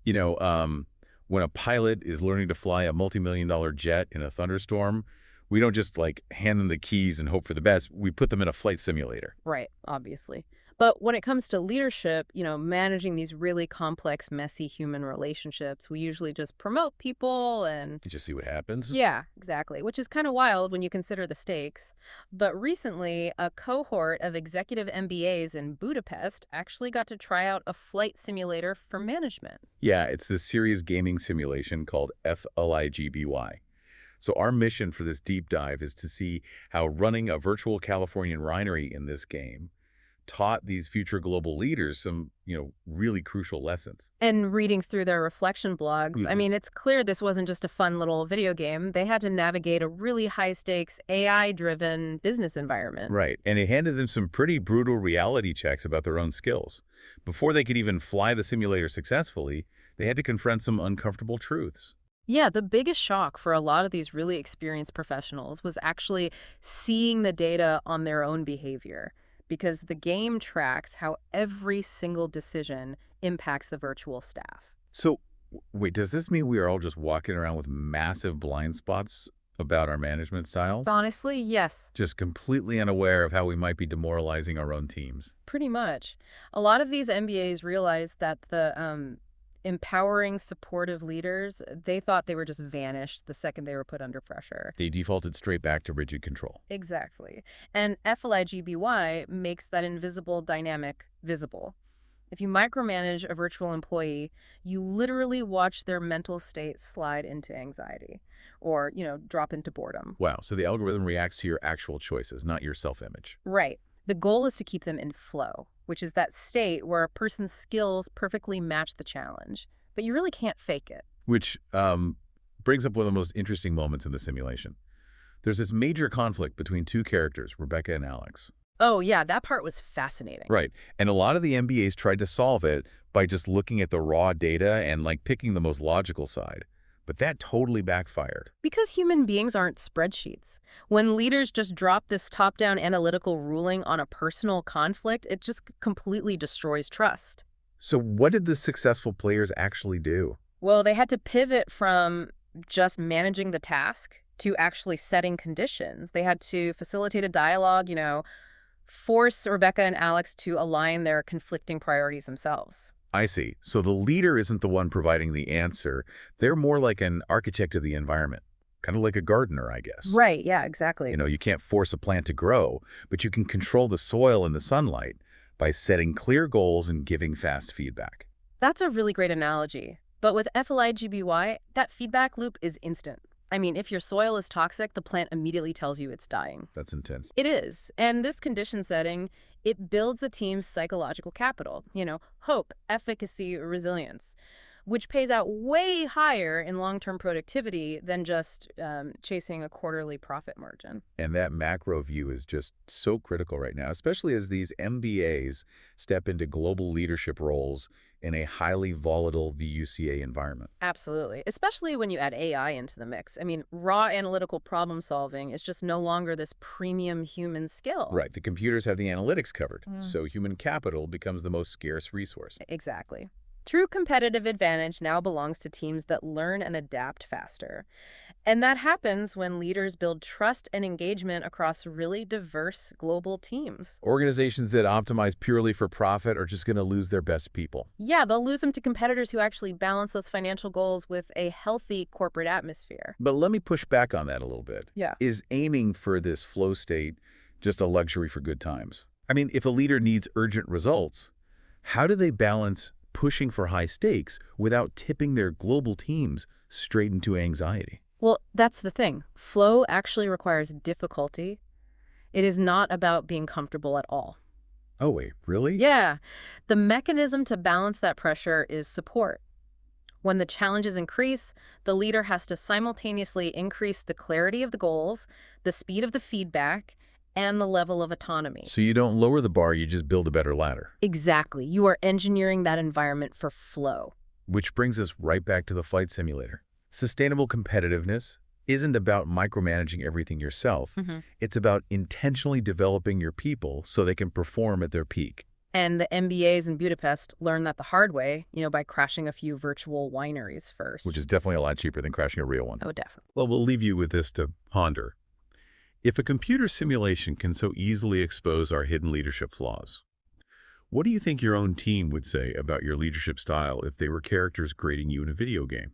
You know, when a pilot is learning to fly a multi-million-dollar jet in a thunderstorm, we don't just like hand them the keys and hope for the best. We put them in a flight simulator. Right, obviously. But when it comes to leadership, managing these really complex, messy human relationships, we usually just promote people and You just see what happens. yeah, exactly, which is kind of wild when you consider the stakes. But recently, a cohort of executive MBAs in Budapest actually got to try out a flight simulator for management. Yeah, it's this serious gaming simulation called FLIGBY. So our mission for this deep dive is to see how running a virtual Californian winery in this game taught these future global leaders some, really crucial lessons. And reading through their reflection blogs, I Mhm. mean, it's clear this wasn't just a fun little video game. They had to navigate a really high-stakes, AI-driven business environment. Right, and it handed them some pretty brutal reality checks about their own skills. Before they could even fly the simulator successfully, they had to confront some uncomfortable truths. Yeah, the biggest shock for a lot of these really experienced professionals was actually seeing the data on their own behavior, because the game tracks how every single decision impacts the virtual staff. So, wait, does this mean we are all just walking around with massive blind spots about our management styles? Honestly, yes, Just completely unaware of how we might be demoralizing our own teams. pretty much. A lot of these MBAs realized that the empowering, supportive leaders, they thought they were just vanished the second they were put under pressure. They defaulted straight back to rigid control. Exactly. And FLIGBY makes that invisible dynamic visible. If you micromanage a virtual employee, you literally watch their mental state slide into anxiety or, drop into boredom. Wow, so the algorithm reacts to your actual choices, not your self-image. Right. The goal is to keep them in flow, which is that state where a person's skills perfectly match the challenge, but you really can't fake it. Which brings up one of the most interesting moments in the simulation. There's this major conflict between two characters, Rebecca and Alex. Oh, yeah, that part was fascinating. Right. And a lot of the MBAs tried to solve it by just looking at the raw data and like picking the most logical side. But that totally backfired. Because human beings aren't spreadsheets. When leaders just drop this top-down analytical ruling on a personal conflict, it just completely destroys trust. So what did the successful players actually do? Well, they had to pivot from just managing the task to actually setting conditions. They had to facilitate a dialogue, force Rebecca and Alex to align their conflicting priorities themselves. I see. So the leader isn't the one providing the answer. They're more like an architect of the environment, kind of like a gardener, I guess. Right, yeah, exactly. You can't force a plant to grow, but you can control the soil and the sunlight by setting clear goals and giving fast feedback. That's a really great analogy. But with FLIGBY, that feedback loop is instant. I mean, if your soil is toxic, the plant immediately tells you it's dying. That's intense. It is. And this condition setting, it builds the team's psychological capital, hope, efficacy, resilience, which pays out way higher in long-term productivity than just chasing a quarterly profit margin. And that macro view is just so critical right now, especially as these MBAs step into global leadership roles in a highly volatile VUCA environment. Absolutely. Especially when you add AI into the mix. I mean, raw analytical problem solving is just no longer this premium human skill. Right. The computers have the analytics covered, so human capital becomes the most scarce resource. Exactly. True competitive advantage now belongs to teams that learn and adapt faster. And that happens when leaders build trust and engagement across really diverse global teams. Organizations that optimize purely for profit are just going to lose their best people. Yeah, they'll lose them to competitors who actually balance those financial goals with a healthy corporate atmosphere. But let me push back on that a little bit. Yeah. Is aiming for this flow state just a luxury for good times? I mean, if a leader needs urgent results, how do they balance pushing for high stakes without tipping their global teams straight into anxiety? Well, that's the thing. Flow actually requires difficulty. It is not about being comfortable at all. Oh, wait, really? Yeah. The mechanism to balance that pressure is support. When the challenges increase, the leader has to simultaneously increase the clarity of the goals, the speed of the feedback, and the level of autonomy. So you don't lower the bar, you just build a better ladder. Exactly. You are engineering that environment for flow. Which brings us right back to the flight simulator. Sustainable competitiveness isn't about micromanaging everything yourself. It's about intentionally developing your people so they can perform at their peak. And the MBAs in Budapest learned that the hard way, by crashing a few virtual wineries Which first. is definitely a lot cheaper than crashing a real one. Oh, definitely. Well, we'll leave you with this to ponder. If a computer simulation can so easily expose our hidden leadership flaws, what do you think your own team would say about your leadership style if they were characters grading you in a video game?